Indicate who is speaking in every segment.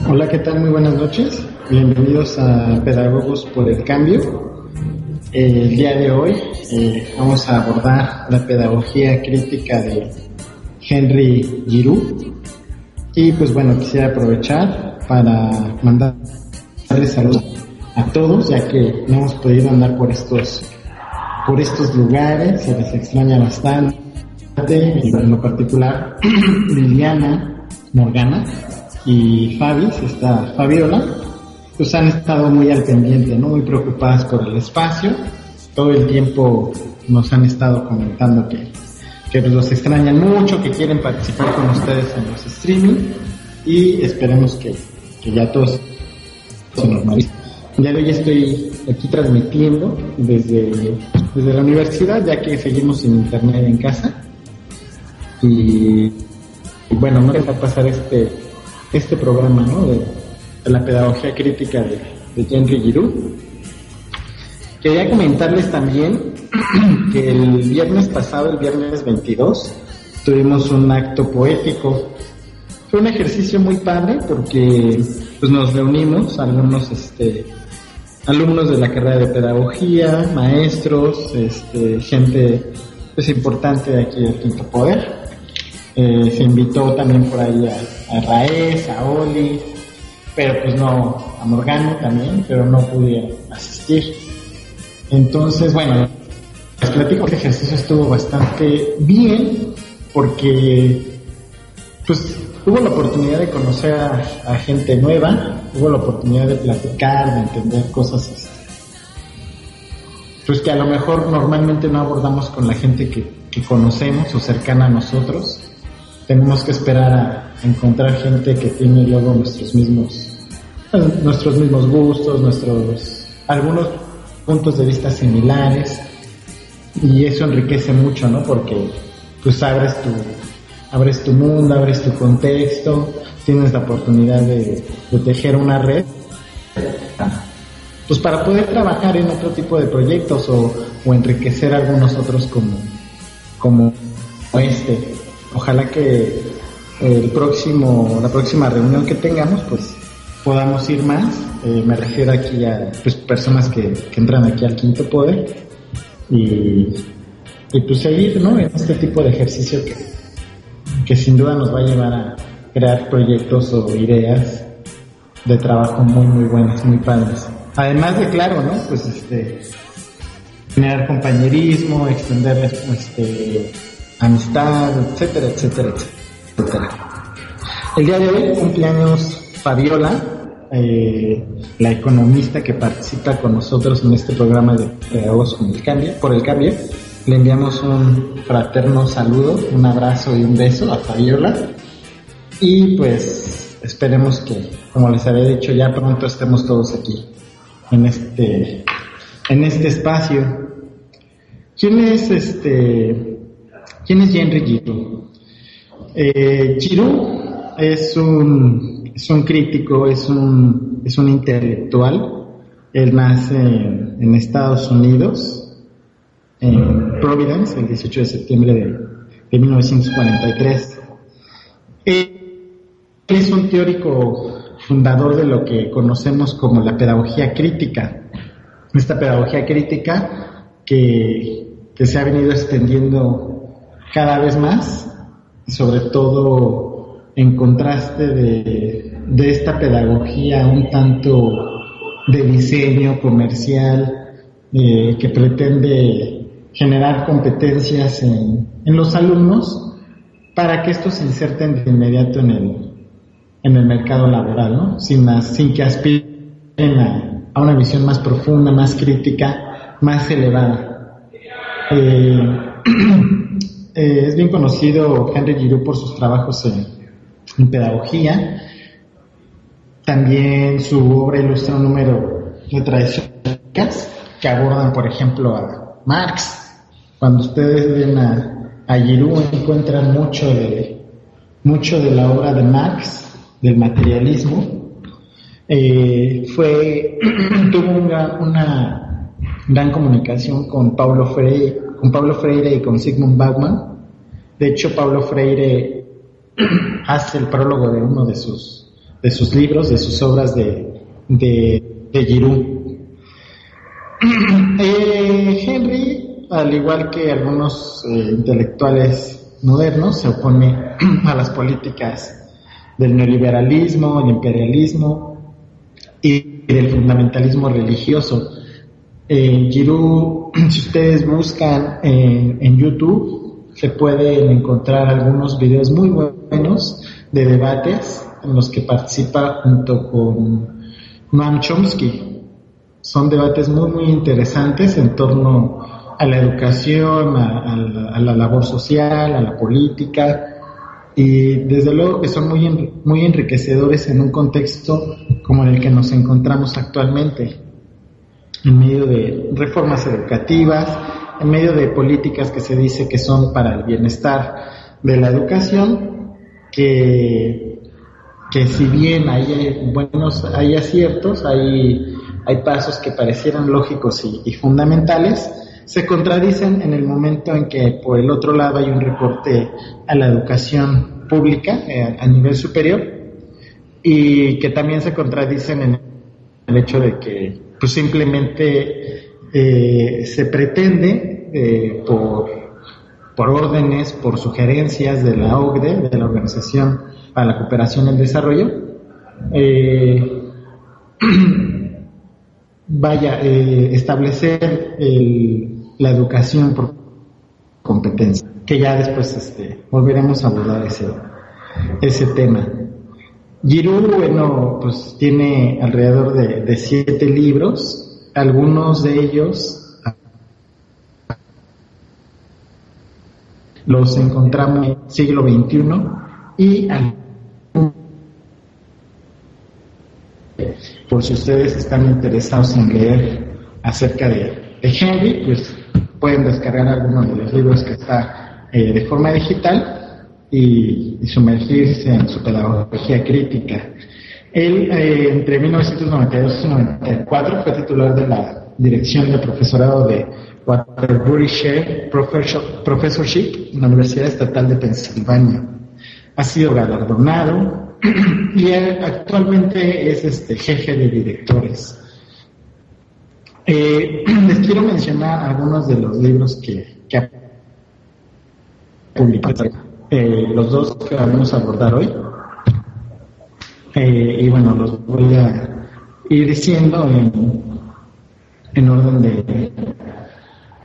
Speaker 1: Hola, ¿qué tal? Muy buenas noches. Bienvenidos a Pedagogos por el Cambio. El día de hoy vamos a abordar la pedagogía crítica de Henry Giroux. Y pues bueno, quisiera aprovechar para mandarles saludos a todos, ya que no hemos podido andar por estos lugares, se les extraña bastante. Y en lo particular, Liliana, Morgana y Fabiola, pues han estado muy al pendiente, ¿no? Muy preocupadas por el espacio. Todo el tiempo nos han estado comentando que pues los extrañan mucho, que quieren participar con ustedes en los streaming, y esperemos que ya todos se normalicen. Ya de hoy estoy aquí transmitiendo desde la universidad, ya que seguimos sin internet en casa. Y bueno, no les va a pasar este programa, ¿no? De la pedagogía crítica de Henry Giroux. Quería comentarles también que el viernes pasado, el viernes 22, tuvimos un acto poético. Fue un ejercicio muy padre porque pues nos reunimos algunos alumnos de la carrera de pedagogía, maestros, gente pues importante de aquí del Quinto Poder. Se invitó también por ahí a Raez, a Oli, pero pues no, a Morgano también, pero no pude asistir. Entonces, bueno, les platico que el ejercicio estuvo bastante bien porque pues hubo la oportunidad de conocer a gente nueva, hubo la oportunidad de platicar, de entender cosas pues que a lo mejor normalmente no abordamos con la gente que conocemos o cercana a nosotros. Tenemos que esperar a encontrar gente que tiene luego nuestros mismos gustos, algunos puntos de vista similares, y eso enriquece mucho, ¿no? Porque pues abres tu mundo, abres tu contexto, tienes la oportunidad de tejer una red pues para poder trabajar en otro tipo de proyectos o enriquecer algunos otros como este. Ojalá que la próxima reunión que tengamos, pues podamos ir más. Me refiero aquí a pues, personas que entran aquí al Quinto Poder y pues seguir, ¿no? En este tipo de ejercicio que sin duda nos va a llevar a crear proyectos o ideas de trabajo muy muy buenas, muy padres. Además de, claro, ¿no? Pues generar compañerismo, extender amistad, etcétera, etcétera, etcétera. El día de hoy cumpleaños Fabiola, la economista que participa con nosotros en este programa de Pedagogos por el Cambio. Le enviamos un fraterno saludo, un abrazo y un beso a Fabiola. Y pues esperemos que, como les había dicho, ya pronto estemos todos aquí en este espacio. ¿Quién es Henry Giroux? Giroux es un crítico, es un intelectual. Él nace en Estados Unidos, en Providence, el 18 de septiembre de 1943. Él es un teórico fundador de lo que conocemos como la pedagogía crítica. Esta pedagogía crítica que se ha venido extendiendo cada vez más, y sobre todo en contraste de esta pedagogía un tanto de diseño comercial, que pretende generar competencias en los alumnos para que estos se inserten de inmediato en el mercado laboral, ¿no? Sin que aspiren a una visión más profunda, más crítica, más elevada. Es bien conocido Henry Giroux por sus trabajos en pedagogía. También su obra ilustra un número de tradiciones que abordan, por ejemplo, a Marx. Cuando ustedes ven a Giroux encuentran mucho de la obra de Marx, del materialismo. Tuvo una gran comunicación con Paulo Freire y con Zygmunt Bauman. De hecho, Paulo Freire hace el prólogo de uno de sus sus libros, de sus obras de Giroux. Henry, al igual que algunos intelectuales modernos, se opone a las políticas del neoliberalismo, el imperialismo y del fundamentalismo religioso. Giroux, si ustedes buscan en YouTube, se pueden encontrar algunos videos muy buenos de debates en los que participa junto con Noam Chomsky. Son debates muy, muy interesantes en torno a la educación, a la labor social, a la política, y desde luego que son muy, muy enriquecedores en un contexto como en el que nos encontramos actualmente, en medio de reformas educativas, en medio de políticas que se dice que son para el bienestar de la educación, que si bien hay aciertos, hay pasos que parecieran lógicos y fundamentales, se contradicen en el momento en que por el otro lado hay un recorte a la educación pública a nivel superior, y que también se contradicen en el hecho de que pues simplemente se pretende por órdenes, por sugerencias de la OCDE, de la Organización para la Cooperación y el Desarrollo, establecer la educación por competencia, que ya después volveremos a abordar ese tema. Giroux, bueno, pues tiene alrededor de 7 libros, algunos de ellos los encontramos en el siglo XXI y por si ustedes están interesados en leer acerca de Henry, pues pueden descargar algunos de los libros que está de forma digital y sumergirse en su pedagogía crítica. Él, entre 1992 y 1994, fue titular de la dirección de profesorado de Waterbury Professorship en la Universidad Estatal de Pensilvania. Ha sido galardonado y actualmente es jefe de directores. Les quiero mencionar algunos de los libros que ha publicado, los dos que vamos a abordar hoy, y bueno, los voy a ir diciendo en orden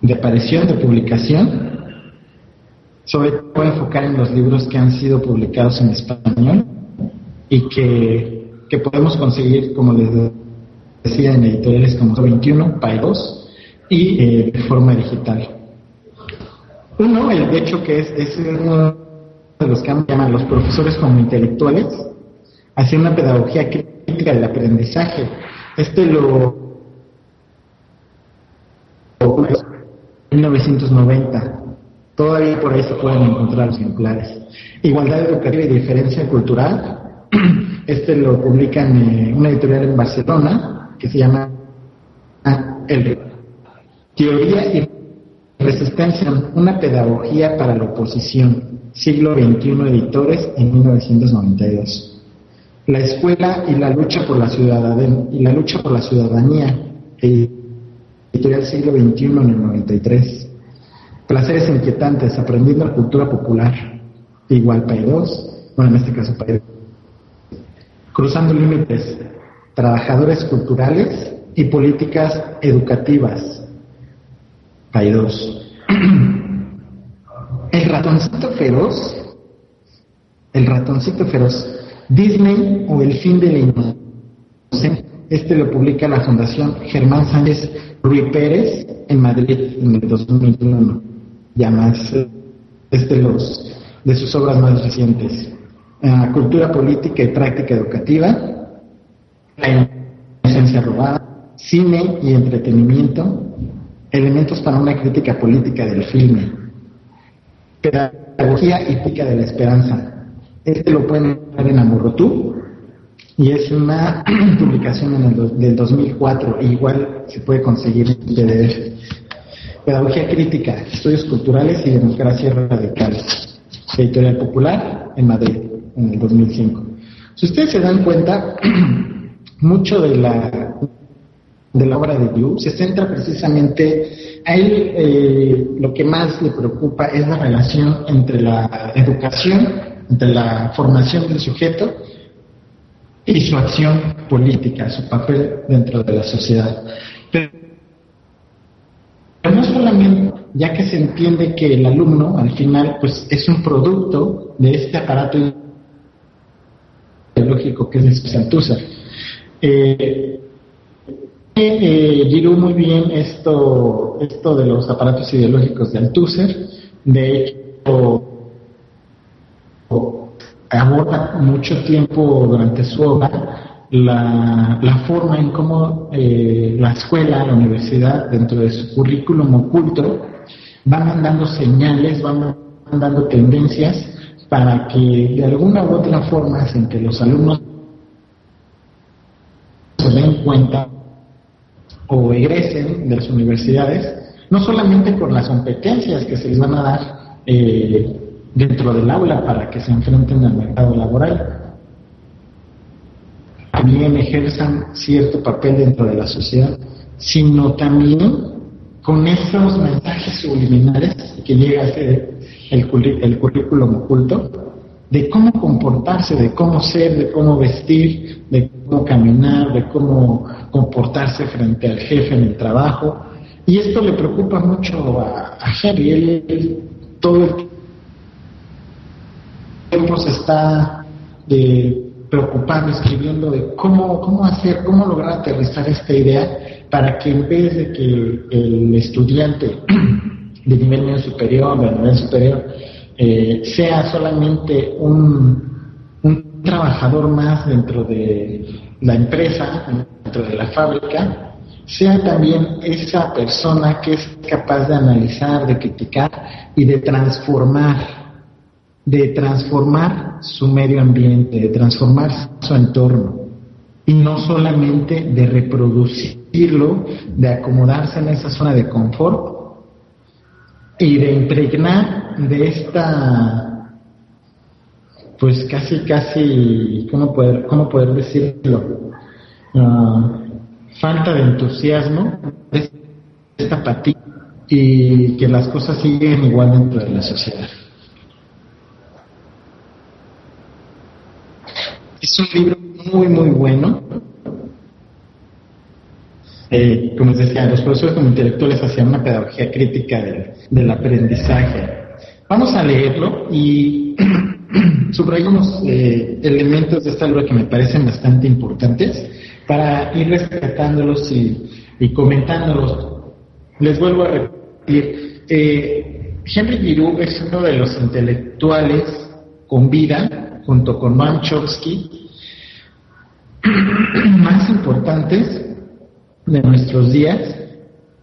Speaker 1: de aparición, de publicación. Sobre todo voy a enfocar en los libros que han sido publicados en español y que podemos conseguir, como les decía, en editoriales como 21, Paidós y de forma digital. Uno, de hecho, que es uno de los que llaman los profesores como intelectuales, hacia una pedagogía crítica del aprendizaje. Lo 1990. Todavía por ahí se pueden encontrar los ejemplares. Igualdad educativa y diferencia cultural. Lo publican en una editorial en Barcelona que se llama Teoría y Resistencia, una pedagogía para la oposición, siglo XXI, editores, en 1992. La escuela y la lucha por la ciudadanía, editorial siglo XXI, en el 93. Placeres inquietantes, aprendiendo la cultura popular, igual Paidós, bueno, en este caso Paidós. Cruzando límites, trabajadores culturales y políticas educativas, Paidós. El ratoncito feroz, Disney o el fin de la inocencia. Lo publica la Fundación Germán Sánchez Ruy Pérez en Madrid en el 2001. Ya más de sus obras más recientes. Cultura política y práctica educativa, la inocencia robada, cine y entretenimiento, elementos para una crítica política del filme, pedagogía y ética de la esperanza. Lo pueden ver en Amorrotú y es una publicación del 2004, igual se puede conseguir en PDF. Pedagogía crítica, estudios culturales y democracia radical, editorial Popular en Madrid en el 2005. Si ustedes se dan cuenta, mucho de la obra de Yu se centra precisamente a él. Lo que más le preocupa es la relación entre la educación, entre la formación del sujeto y su acción política, su papel dentro de la sociedad. Pero no solamente, ya que se entiende que el alumno al final pues es un producto de este aparato ideológico que es Althusser. Giroux muy bien esto de los aparatos ideológicos de Althusser. De hecho, aborda mucho tiempo durante su obra la forma en cómo la escuela, la universidad, dentro de su currículum oculto, va mandando señales, va mandando tendencias para que de alguna u otra forma, sin que los alumnos se den cuenta o egresen de las universidades, no solamente con las competencias que se les van a dar dentro del aula para que se enfrenten al mercado laboral, también ejerzan cierto papel dentro de la sociedad, sino también con esos mensajes subliminales que llega a ser el currículum oculto, de cómo comportarse, de cómo ser, de cómo vestir, de cómo caminar, de cómo comportarse frente al jefe en el trabajo. Y esto le preocupa mucho a Henry. Él todo el tiempo se está preocupando, escribiendo de cómo hacer, cómo lograr aterrizar esta idea para que en vez de que el estudiante de nivel medio superior, de nivel superior, sea solamente un trabajador más dentro de la empresa, dentro de la fábrica, sea también esa persona que es capaz de analizar, de criticar y de transformar su medio ambiente, de transformar su entorno, y no solamente de reproducirlo, de acomodarse en esa zona de confort y de impregnar de esta, pues casi, ¿cómo poder decirlo? Falta de entusiasmo, esta apatía, y que las cosas siguen igual dentro de la sociedad. Es un libro muy, muy bueno. Como les decía, los profesores como intelectuales hacían una pedagogía crítica del aprendizaje. Vamos a leerlo y subrayamos elementos de esta obra que me parecen bastante importantes para ir respetándolos y comentándolos. Les vuelvo a repetir, Henry Giroux es uno de los intelectuales con vida, junto con Noam Chomsky, más importantes de nuestros días,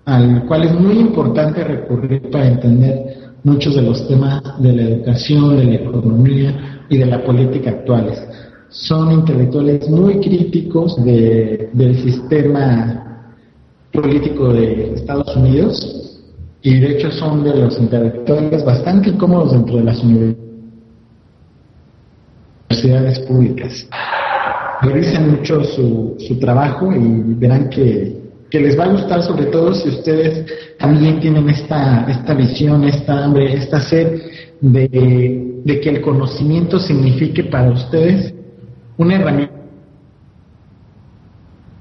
Speaker 1: al cual es muy importante recurrir para entender muchos de los temas de la educación, de la economía y de la política actuales. Son intelectuales muy críticos del sistema político de Estados Unidos, y de hecho son de los intelectuales bastante incómodos dentro de las universidades públicas. Revisen mucho su trabajo y verán que les va a gustar, sobre todo si ustedes también tienen esta visión, esta hambre, esta sed de que el conocimiento signifique para ustedes una herramienta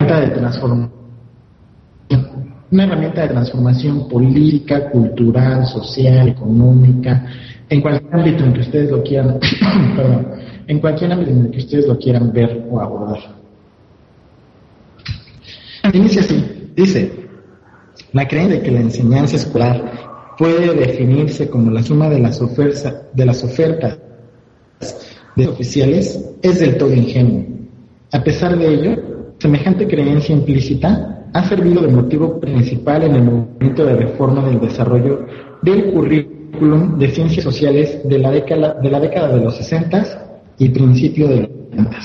Speaker 1: de transformación, una herramienta de transformación política, cultural, social, económica, en cualquier ámbito en que ustedes lo quieran, en cualquier ámbito en el que ustedes lo quieran ver o abordar. Inicia así, dice: la creencia de que la enseñanza escolar puede definirse como la suma de las ofertas de oficiales es del todo ingenua. A pesar de ello, semejante creencia implícita ha servido de motivo principal en el movimiento de reforma del desarrollo del currículum de ciencias sociales de la década de los 60 y principio de los 70.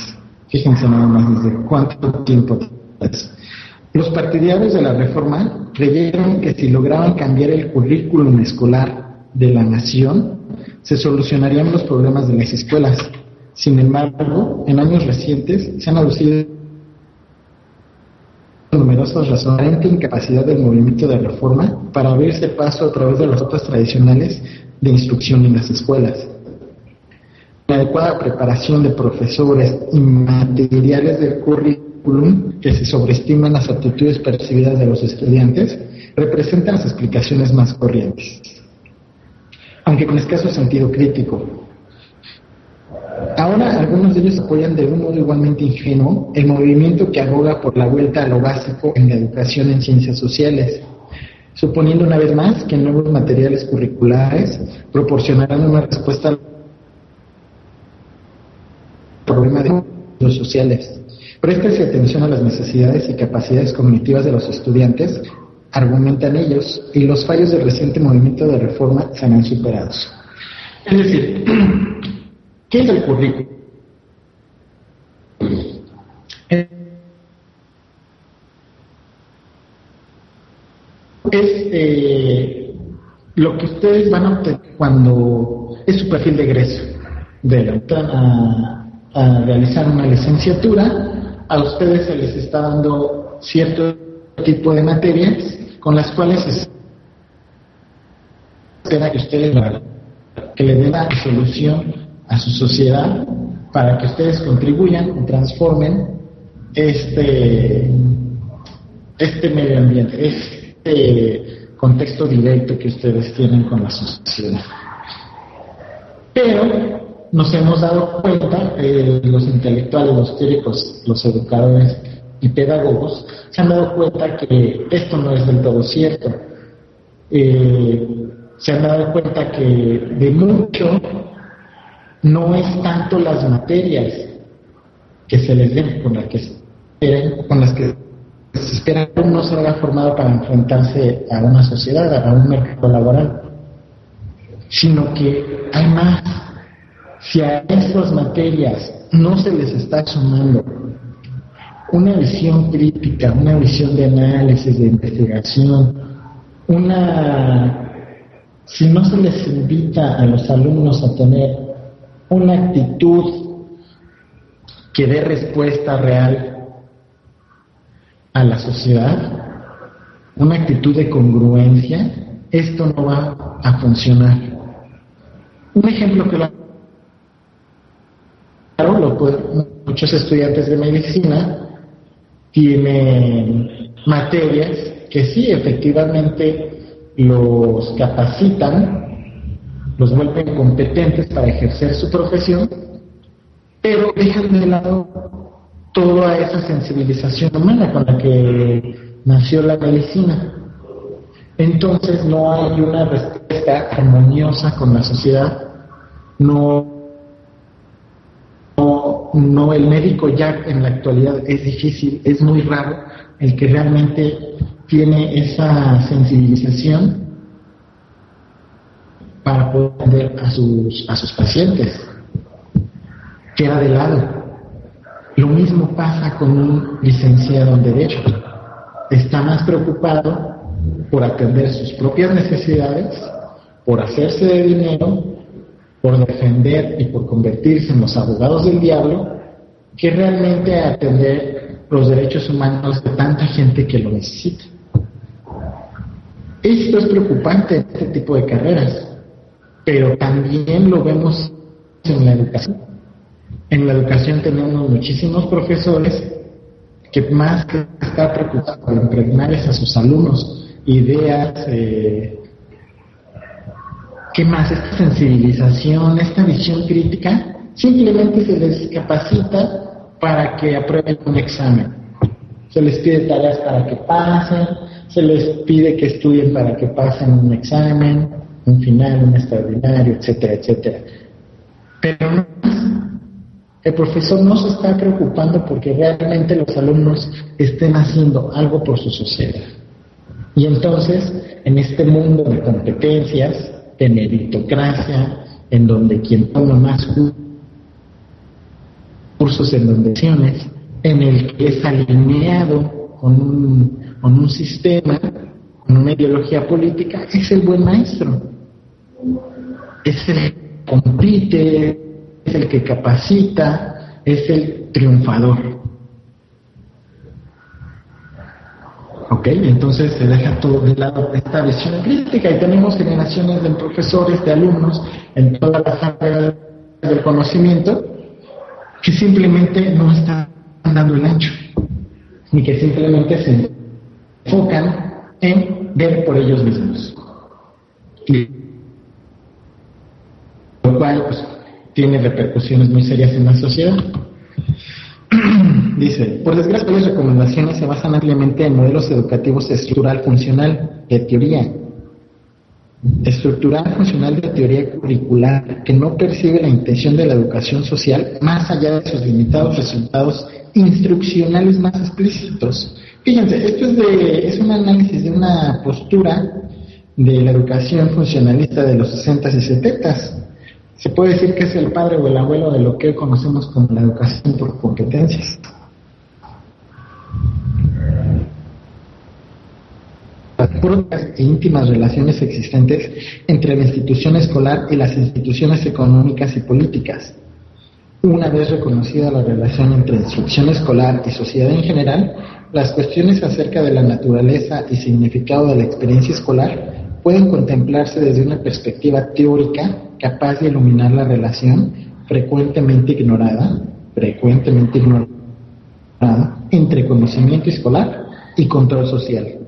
Speaker 1: Fíjense nada más desde cuánto tiempo atrás. Los partidarios de la reforma creyeron que si lograban cambiar el currículum escolar de la nación, se solucionarían los problemas de las escuelas. Sin embargo, en años recientes se han aducido numerosas razones de aparente incapacidad del movimiento de reforma para abrirse paso a través de las rutas tradicionales de instrucción en las escuelas. La adecuada preparación de profesores y materiales del currículum que se sobreestiman las aptitudes percibidas de los estudiantes representan las explicaciones más corrientes, aunque con escaso sentido crítico. Ahora algunos de ellos apoyan de un modo igualmente ingenuo el movimiento que aboga por la vuelta a lo básico en la educación en ciencias sociales, suponiendo una vez más que nuevos materiales curriculares proporcionarán una respuesta al problema de los sociales. Préstese atención a las necesidades y capacidades cognitivas de los estudiantes, argumentan ellos, y los fallos del reciente movimiento de reforma serán superados. Es decir, ¿qué es el currículum? Es lo que ustedes van a obtener cuando es su perfil de egreso. A realizar una licenciatura, a ustedes se les está dando cierto tipo de materias con las cuales se espera que ustedes que le den la solución a su sociedad para que ustedes contribuyan y transformen este medio ambiente, este contexto directo que ustedes tienen con la sociedad. Pero nos hemos dado cuenta, los intelectuales, los teóricos, los educadores y pedagogos se han dado cuenta que esto no es del todo cierto. Se han dado cuenta que de mucho no es tanto las materias que se les den, con las que se espera que uno se haya formado para enfrentarse a una sociedad, a un mercado laboral, sino que hay más. Si a estas materias no se les está sumando una visión crítica, una visión de análisis, de investigación, si no se les invita a los alumnos a tener una actitud que dé respuesta real a la sociedad, una actitud de congruencia, esto no va a funcionar. Un ejemplo que muchos estudiantes de medicina tienen materias que sí, efectivamente los capacitan, los vuelven competentes para ejercer su profesión, pero dejan de lado toda esa sensibilización humana con la que nació la medicina. Entonces no hay una respuesta armoniosa con la sociedad, no, el médico ya en la actualidad es difícil, es muy raro el que realmente tiene esa sensibilización para poder atender a sus pacientes. Queda de lado. Lo mismo pasa con un licenciado en Derecho. Está más preocupado por atender sus propias necesidades, por hacerse de dinero, por defender y por convertirse en los abogados del diablo, que realmente atender los derechos humanos de tanta gente que lo necesita. Esto es preocupante en este tipo de carreras, pero también lo vemos en la educación. En la educación tenemos muchísimos profesores que más que estar preocupados por impregnarles a sus alumnos ideas, ¿qué más? Esta sensibilización, esta visión crítica, simplemente se les capacita para que aprueben un examen. Se les pide tareas para que pasen, se les pide que estudien para que pasen un examen, un final, un extraordinario, etcétera, etcétera. Pero no, el profesor no se está preocupando porque realmente los alumnos estén haciendo algo por su sociedad. Y entonces, en este mundo de competencias, de meritocracia, en donde quien toma más cursos en donde en el que es alineado con un sistema, con una ideología política, es el buen maestro. Es el que compite, es el que capacita, es el triunfador. Ok, entonces se deja todo de lado esta visión crítica y tenemos generaciones de profesores, de alumnos en todas las áreas del conocimiento que simplemente no están dando el ancho ni que simplemente se enfocan en ver por ellos mismos, y lo cual pues, tiene repercusiones muy serias en la sociedad. Dice, por desgracia, las recomendaciones se basan ampliamente en modelos educativos estructural funcional de teoría. Estructural funcional de teoría curricular que no percibe la intención de la educación social más allá de sus limitados resultados instruccionales más explícitos. Fíjense, esto es un análisis de una postura de la educación funcionalista de los 60s y 70s. Se puede decir que es el padre o el abuelo de lo que hoy conocemos como la educación por competencias. Propias e íntimas relaciones existentes entre la institución escolar y las instituciones económicas y políticas. Una vez reconocida la relación entre instrucción escolar y sociedad en general, las cuestiones acerca de la naturaleza y significado de la experiencia escolar pueden contemplarse desde una perspectiva teórica capaz de iluminar la relación frecuentemente ignorada entre conocimiento escolar y control social.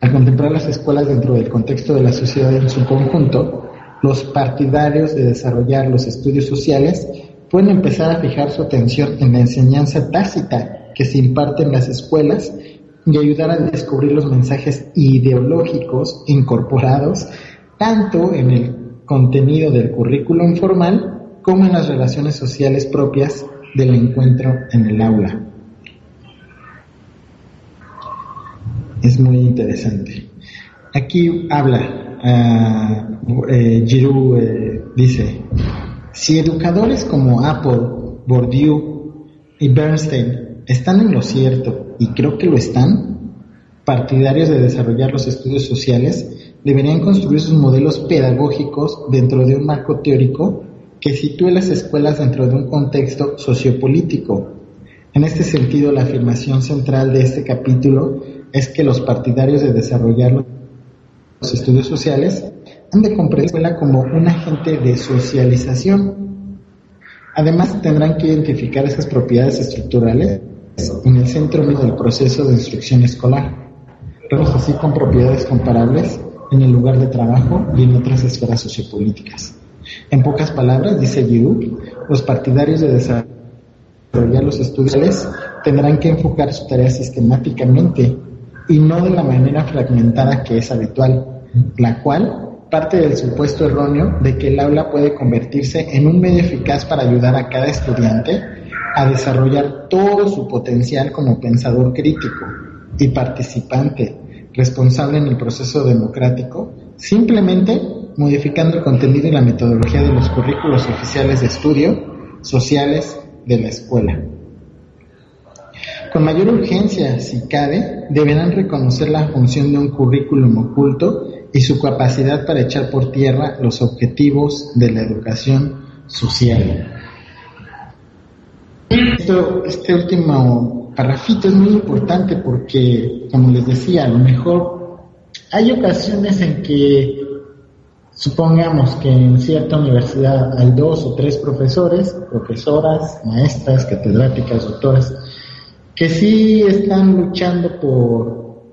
Speaker 1: Al contemplar las escuelas dentro del contexto de la sociedad en su conjunto, los partidarios de desarrollar los estudios sociales pueden empezar a fijar su atención en la enseñanza tácita que se imparte en las escuelas y ayudar a descubrir los mensajes ideológicos incorporados tanto en el contenido del currículum formal como en las relaciones sociales propias del encuentro en el aula. Es muy interesante. Aquí habla Giroux, dice, si educadores como Apple, Bourdieu y Bernstein están en lo cierto, y creo que lo están, partidarios de desarrollar los estudios sociales deberían construir sus modelos pedagógicos dentro de un marco teórico que sitúe las escuelas dentro de un contexto sociopolítico. En este sentido, la afirmación central de este capítulo es que los partidarios de desarrollar los estudios sociales han de comprender la escuela como un agente de socialización. Además, tendrán que identificar esas propiedades estructurales en el centro mismo del proceso de instrucción escolar, así con propiedades comparables en el lugar de trabajo y en otras esferas sociopolíticas. En pocas palabras, dice Giroux, los partidarios de desarrollar los estudios sociales tendrán que enfocar su tarea sistemáticamente y no de la manera fragmentada que es habitual, la cual parte del supuesto erróneo de que el aula puede convertirse en un medio eficaz para ayudar a cada estudiante a desarrollar todo su potencial como pensador crítico y participante responsable en el proceso democrático, simplemente modificando el contenido y la metodología de los currículos oficiales de estudio sociales de la escuela. Con mayor urgencia, si cabe, deberán reconocer la función de un currículum oculto y su capacidad para echar por tierra los objetivos de la educación social. Este último parrafito es muy importante porque, como les decía, a lo mejor hay ocasiones en que supongamos que en cierta universidad hay 2 o 3 profesores, profesoras, maestras, catedráticas, doctoras, que sí están luchando por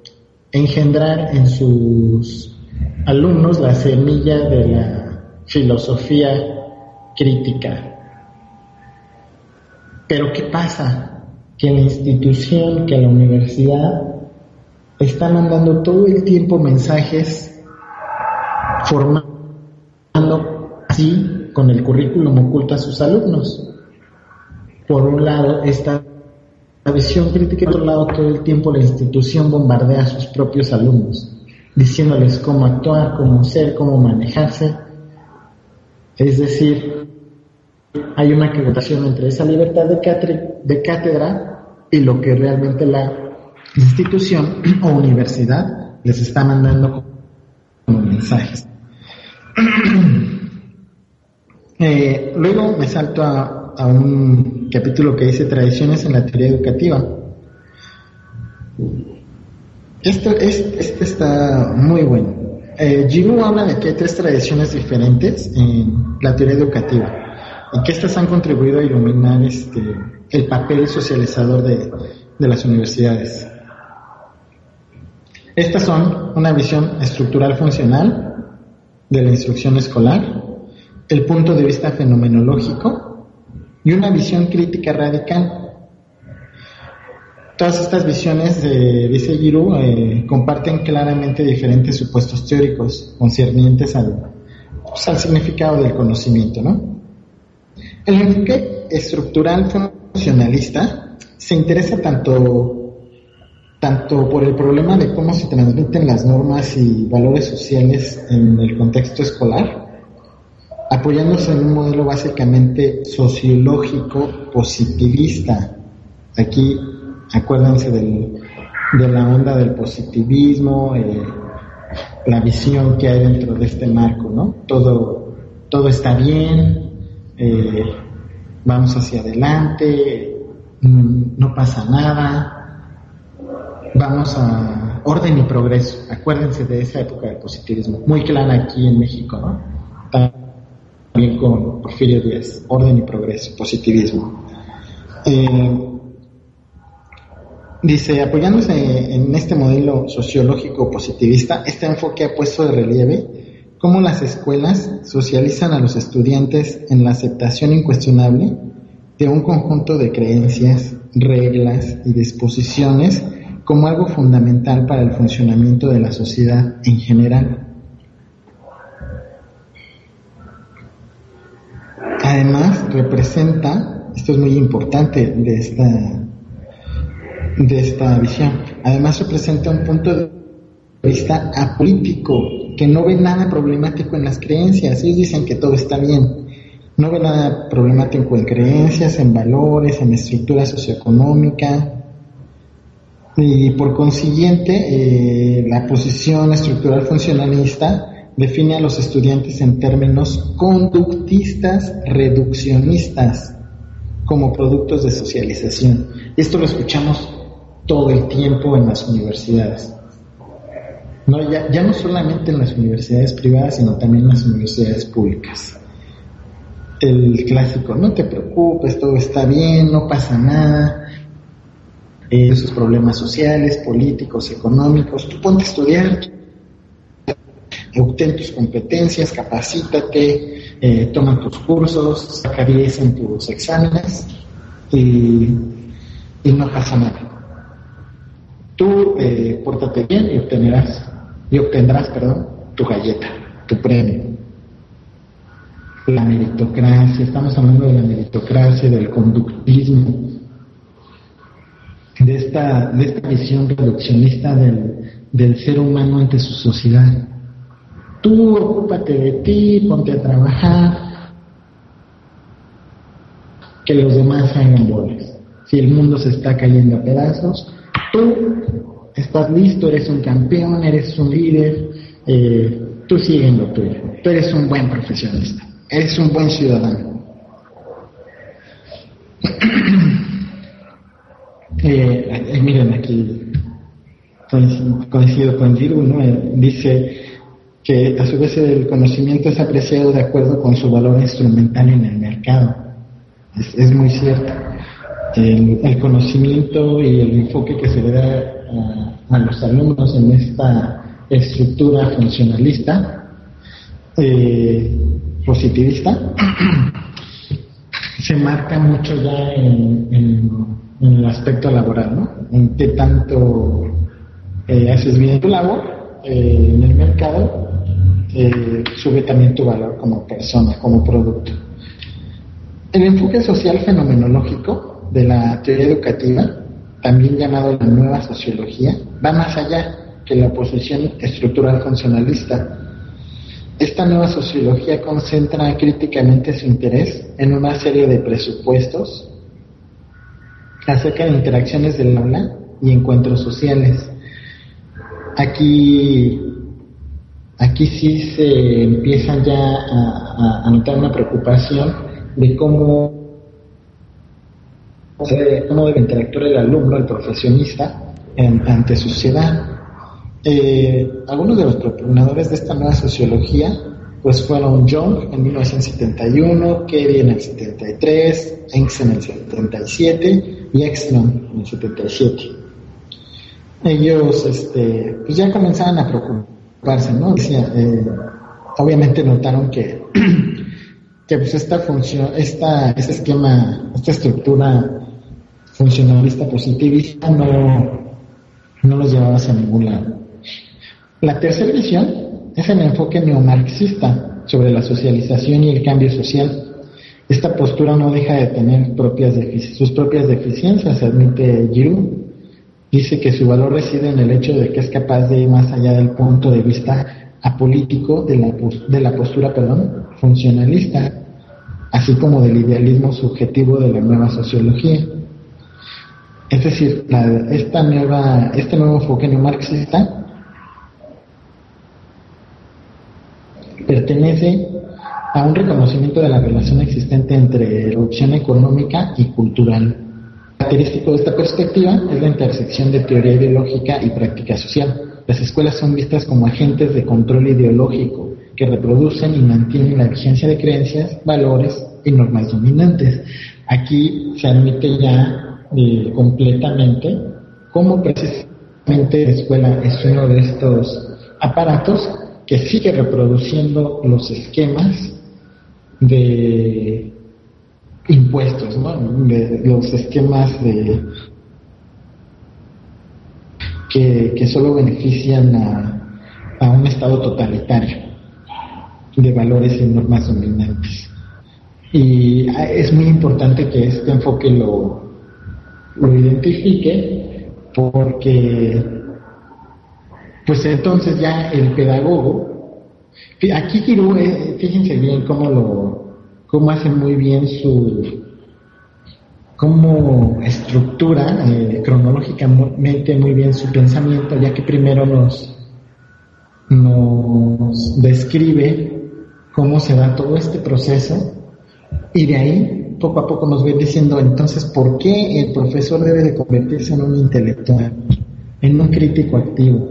Speaker 1: engendrar en sus alumnos la semilla de la filosofía crítica. Pero ¿qué pasa? Que la institución, que la universidad está mandando todo el tiempo mensajes formando así con el currículum oculto a sus alumnos. Por un lado está la visión crítica y por otro lado todo el tiempo la institución bombardea a sus propios alumnos, diciéndoles cómo actuar, cómo ser, cómo manejarse. Es decir, hay una equivocación entre esa libertad de cátedra y lo que realmente la institución o universidad les está mandando como mensajes. Luego me salto a un capítulo que dice tradiciones en la teoría educativa. Este está muy bueno. Giroux habla de que hay 3 tradiciones diferentes en la teoría educativa y que estas han contribuido a iluminar el papel socializador de las universidades. Estas son una visión estructural funcional de la instrucción escolar, el punto de vista fenomenológico y una visión crítica radical. Todas estas visiones, dice Giroux, comparten claramente diferentes supuestos teóricos concernientes al significado del conocimiento, ¿no? El enfoque estructural funcionalista se interesa tanto por el problema de cómo se transmiten las normas y valores sociales en el contexto escolar, apoyándose en un modelo básicamente sociológico positivista. Aquí acuérdense de la onda del positivismo, la visión que hay dentro de este marco, ¿no? Todo está bien, vamos hacia adelante, no pasa nada, vamos a orden y progreso. Acuérdense de esa época del positivismo, muy clara aquí en México, ¿no? También con Porfirio Díaz, orden y progreso, positivismo. Dice, apoyándose en este modelo sociológico positivista, este enfoque ha puesto de relieve cómo las escuelas socializan a los estudiantes en la aceptación incuestionable de un conjunto de creencias, reglas y disposiciones como algo fundamental para el funcionamiento de la sociedad en general. Además, representa, esto es muy importante de esta visión, además representa un punto de vista apolítico, que no ve nada problemático en las creencias. Ellos dicen que todo está bien, no ve nada problemático en creencias, en valores, en estructura socioeconómica, y por consiguiente la posición estructural funcionalista define a los estudiantes en términos conductistas reduccionistas como productos de socialización. Esto lo escuchamos todo el tiempo en las universidades. No, ya no solamente en las universidades privadas, sino también en las universidades públicas. El clásico, no te preocupes, todo está bien, no pasa nada. Esos problemas sociales, políticos, económicos, tú ponte a estudiar, obtén tus competencias, capacítate, toma tus cursos, saca 10 en tus exámenes y no pasa nada. Tú pórtate bien y obtendrás tu galleta, tu premio. La meritocracia, estamos hablando de la meritocracia, del conductismo, de esta visión reduccionista del ser humano ante su sociedad. Tú ocúpate de ti, ponte a trabajar, que los demás hagan bolas. Si el mundo se está cayendo a pedazos, tú estás listo, eres un campeón, eres un líder, tú sigue en lo tuyo. Tú eres un buen profesionista, eres un buen ciudadano. Miren aquí, coincido con Giroux, ¿no? Dice que a su vez el conocimiento es apreciado de acuerdo con su valor instrumental en el mercado. Es muy cierto. El conocimiento y el enfoque que se le da a los alumnos en esta estructura funcionalista, positivista, se marca mucho ya en el aspecto laboral, ¿no? En qué tanto haces bien tu labor en el mercado, sube también tu valor como persona, como producto. El enfoque social fenomenológico de la teoría educativa, también llamado la nueva sociología, va más allá que la oposición estructural funcionalista. Esta nueva sociología concentra críticamente su interés en una serie de presupuestos acerca de interacciones del aula y encuentros sociales. Aquí sí se empiezan ya a notar una preocupación de cómo debe interactuar el alumno, el profesionista, ante su sociedad. Algunos de los propugnadores de esta nueva sociología pues fueron Jung en 1971, Kerry en el 73, Engels en el 77 y Exlon en el 77. Ellos pues ya comenzaban a preocuparse, ¿no? Obviamente notaron que pues esta función, este esquema, esta estructura funcionalista positivista no los llevaba hacia ningún lado. La tercera visión es el enfoque neomarxista sobre la socialización y el cambio social. Esta postura no deja de tener sus propias deficiencias, admite Giroux. Dice que su valor reside en el hecho de que es capaz de ir más allá del punto de vista apolítico de la postura funcionalista, así como del idealismo subjetivo de la nueva sociología. Es decir, este nuevo enfoque neomarxista pertenece a un reconocimiento de la relación existente entre producción económica y cultural. Característico de esta perspectiva es la intersección de teoría ideológica y práctica social. Las escuelas son vistas como agentes de control ideológico que reproducen y mantienen la vigencia de creencias, valores y normas dominantes. Aquí se admite ya completamente cómo precisamente la escuela es uno de estos aparatos que sigue reproduciendo los esquemas de impuestos, ¿no? De los esquemas que solo benefician a un estado totalitario de valores y normas dominantes. Y es muy importante que este enfoque lo identifique, porque pues entonces ya el pedagogo, aquí Giroux, fíjense bien cómo hace muy bien cómo estructura cronológicamente muy bien su pensamiento, ya que primero nos describe cómo se da todo este proceso, y de ahí poco a poco nos va diciendo entonces por qué el profesor debe de convertirse en un intelectual, en un crítico activo,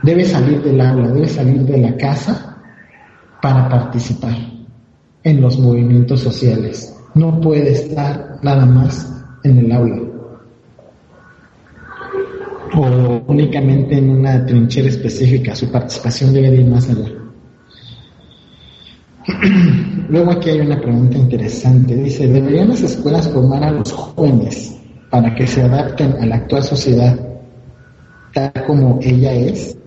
Speaker 1: debe salir del aula, debe salir de la casa para participar en los movimientos sociales. No puede estar nada más en el aula o únicamente en una trinchera específica. Su participación debe de ir más allá. Luego aquí hay una pregunta interesante. Dice, ¿deberían las escuelas formar a los jóvenes para que se adapten a la actual sociedad tal como ella es?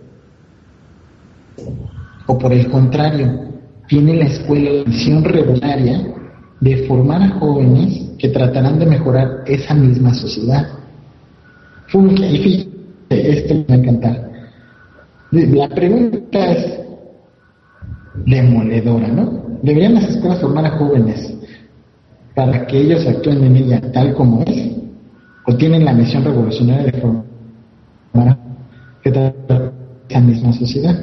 Speaker 1: ¿O por el contrario, tiene la escuela la misión revolucionaria de formar a jóvenes que tratarán de mejorar esa misma sociedad? Y fíjate, esto me va a encantar. La pregunta es demoledora, ¿no? ¿Deberían las escuelas formar a jóvenes para que ellos actúen en ella tal como es? ¿O tienen la misión revolucionaria de formar a esa misma sociedad?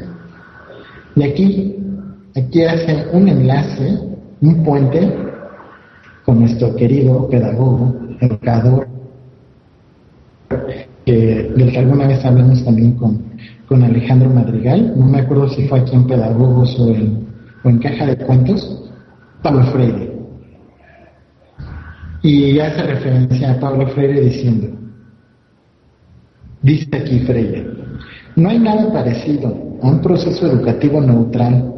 Speaker 1: Y aquí hace un enlace, un puente con nuestro querido pedagogo, educador, del que alguna vez hablamos también con Alejandro Madrigal, no me acuerdo si fue aquí en Pedagogos o en Caja de Cuentos, Pablo Freire. Y hace referencia a Pablo Freire diciendo, dice aquí Freire, no hay nada parecido a un proceso educativo neutral.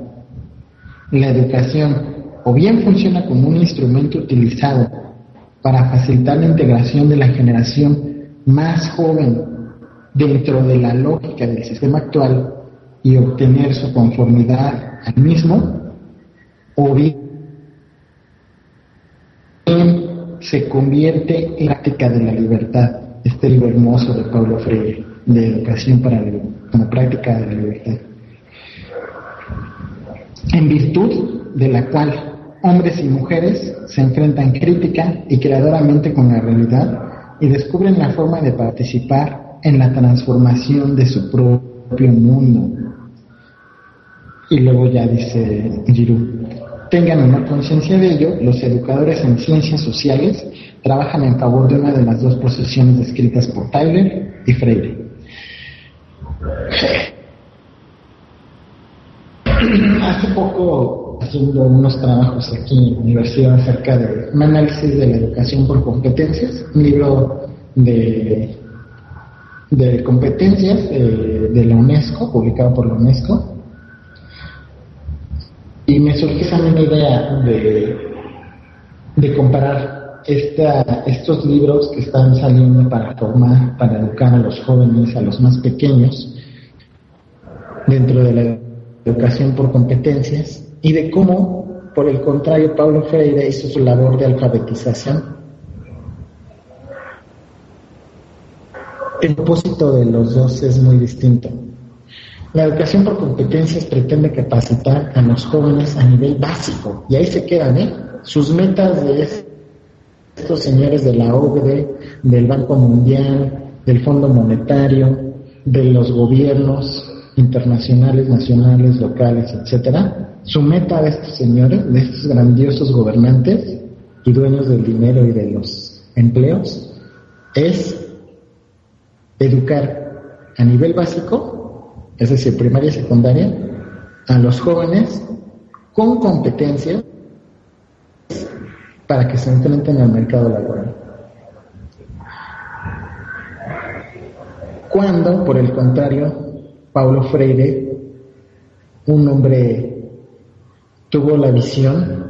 Speaker 1: La educación o bien funciona como un instrumento utilizado para facilitar la integración de la generación más joven dentro de la lógica del sistema actual y obtener su conformidad al mismo, o bien se convierte en práctica de la libertad, este libro hermoso de Paulo Freire, de educación como práctica de la libertad, en virtud de la cual hombres y mujeres se enfrentan crítica y creadoramente con la realidad y descubren la forma de participar en la transformación de su propio mundo. Y luego ya dice Giroux, tengan una conciencia de ello, los educadores en ciencias sociales trabajan en favor de una de las dos posiciones descritas por Tyler y Freire. Hace poco, haciendo unos trabajos aquí en la universidad acerca de un análisis de la educación por competencias, un libro de competencias de la UNESCO, publicado por la UNESCO, y me surgió esa misma idea de comparar estos libros que están saliendo para formar, para educar a los jóvenes, a los más pequeños, dentro de la educación por competencias, y de cómo, por el contrario, Paulo Freire hizo su labor de alfabetización. El propósito de los dos es muy distinto. La educación por competencias pretende capacitar a los jóvenes a nivel básico, y ahí se quedan, sus metas de estos señores de la OCDE, del Banco Mundial, del Fondo Monetario, de los gobiernos internacionales, nacionales, locales, etcétera. Su meta de estos señores, de estos grandiosos gobernantes y dueños del dinero y de los empleos, es educar a nivel básico, es decir, primaria y secundaria, a los jóvenes con competencias para que se enfrenten al mercado laboral. Cuando, por el contrario, Paulo Freire, un hombre, tuvo la visión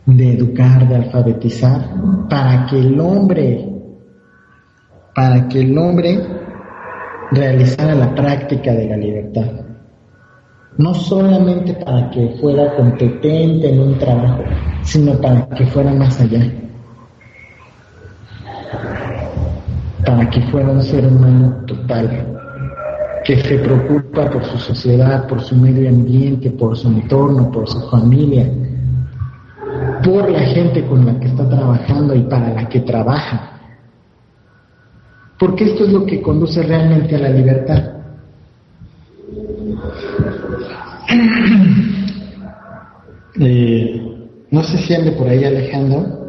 Speaker 1: de educar, de alfabetizar, para que el hombre realizara la práctica de la libertad. No solamente para que fuera competente en un trabajo, sino para que fuera más allá. Para que fuera un ser humano total, que se preocupa por su sociedad, por su medio ambiente, por su entorno, por su familia, por la gente con la que está trabajando y para la que trabaja. Porque esto es lo que conduce realmente a la libertad. No sé si ande por ahí Alejandro.